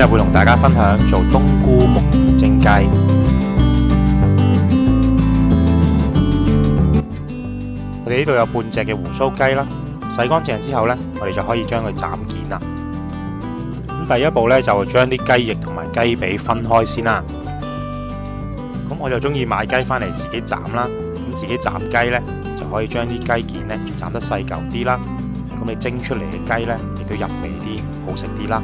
日會同大家分享做冬菇木耳蒸雞。我哋呢度有半隻嘅鬍鬚雞啦，洗乾淨之後呢，我哋就可以將佢斬件啦。咁第一步呢，就將啲雞翼同埋雞髀分開先啦。咁我就中意買雞返嚟自己斬啦。咁自己斬雞呢，就可以將啲雞件呢斬得細嚿啲啦。咁你蒸出嚟嘅雞呢，亦都入味啲，好食啲啦。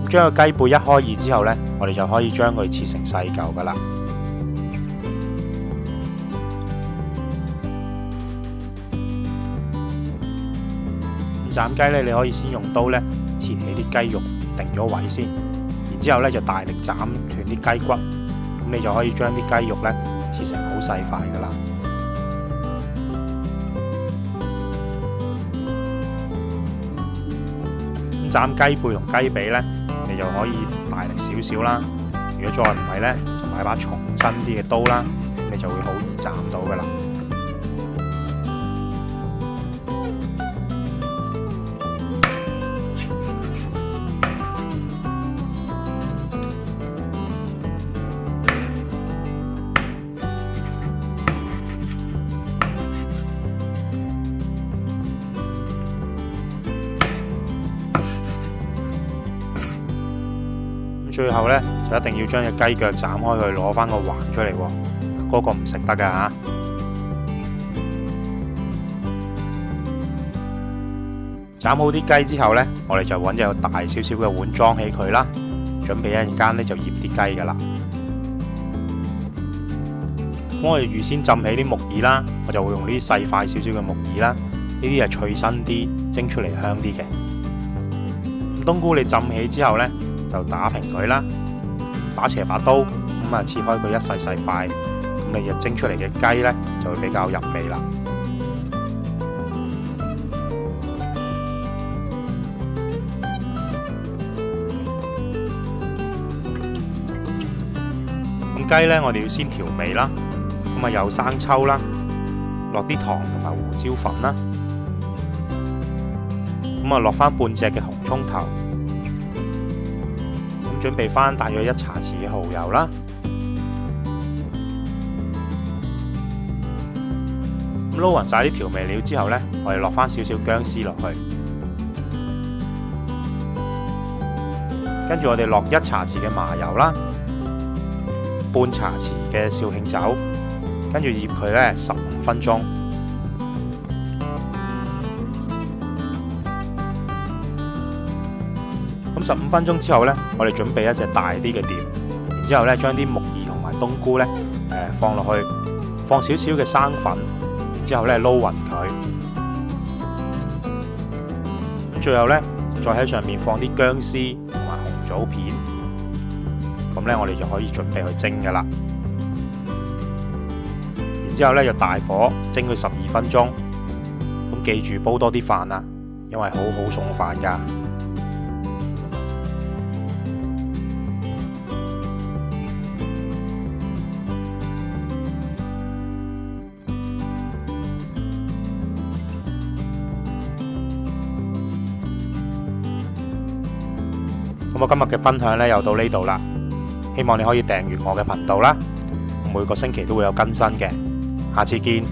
咁將個雞背一開二之後呢，我哋就可以將佢切成細嚿噶啦。咁斬雞呢，你可以先用刀呢切起啲雞肉，定咗位先。然之後呢就大力斬斷啲雞骨，咁你就可以將啲雞肉呢切成好細塊噶啦。斬雞背同雞髀呢，你就可以大力少少啦。如果再唔係呢，就買把重身啲嘅刀啦，你就會好易斬到噶啦。最後呢，就一定要將隻雞腳斬開佢，攞翻個環出嚟喎，嗰個唔食得噶嚇。斬好啲雞之後呢，我哋就揾隻大少少嘅碗裝起佢啦，準備一陣間呢就醃啲雞噶啦。咁我哋預先浸起啲木耳啦，我就會用呢啲細塊少少嘅木耳啦，呢啲係脆身啲，蒸出嚟香啲嘅。咁冬菇你浸起之後呢，就打平佢啦，打斜把刀，咁啊切開佢一細細塊，咁你就蒸出嚟嘅雞呢，就會比較入味啦。咁雞呢，我哋要先調味啦，咁啊有生抽啦，落啲糖同埋胡椒粉啦，咁啊落翻半隻嘅紅葱頭。準備翻大約1茶匙嘅蠔油啦，咁撈勻晒啲調味料之後呢，我哋落翻少少薑絲落去，跟住我哋落1茶匙嘅麻油啦，半茶匙嘅紹興酒，跟住醃佢呢15分鐘。咁15分鐘之後呢，我哋準備一隻大啲嘅碟，然之後呢將啲木耳同埋冬菇呢放落去，放少少嘅生粉，然之後呢撈勻佢。咁最後呢，再喺上面放啲薑絲同埋紅棗片，咁呢我哋就可以準備去蒸噶啦。然之後呢就大火蒸佢12分鐘。咁記住煲多啲飯啦，因為好好送飯噶。咁我今日嘅分享呢，又到呢度啦，希望你可以訂閱我嘅頻道啦，每個星期都會有更新嘅，下次見。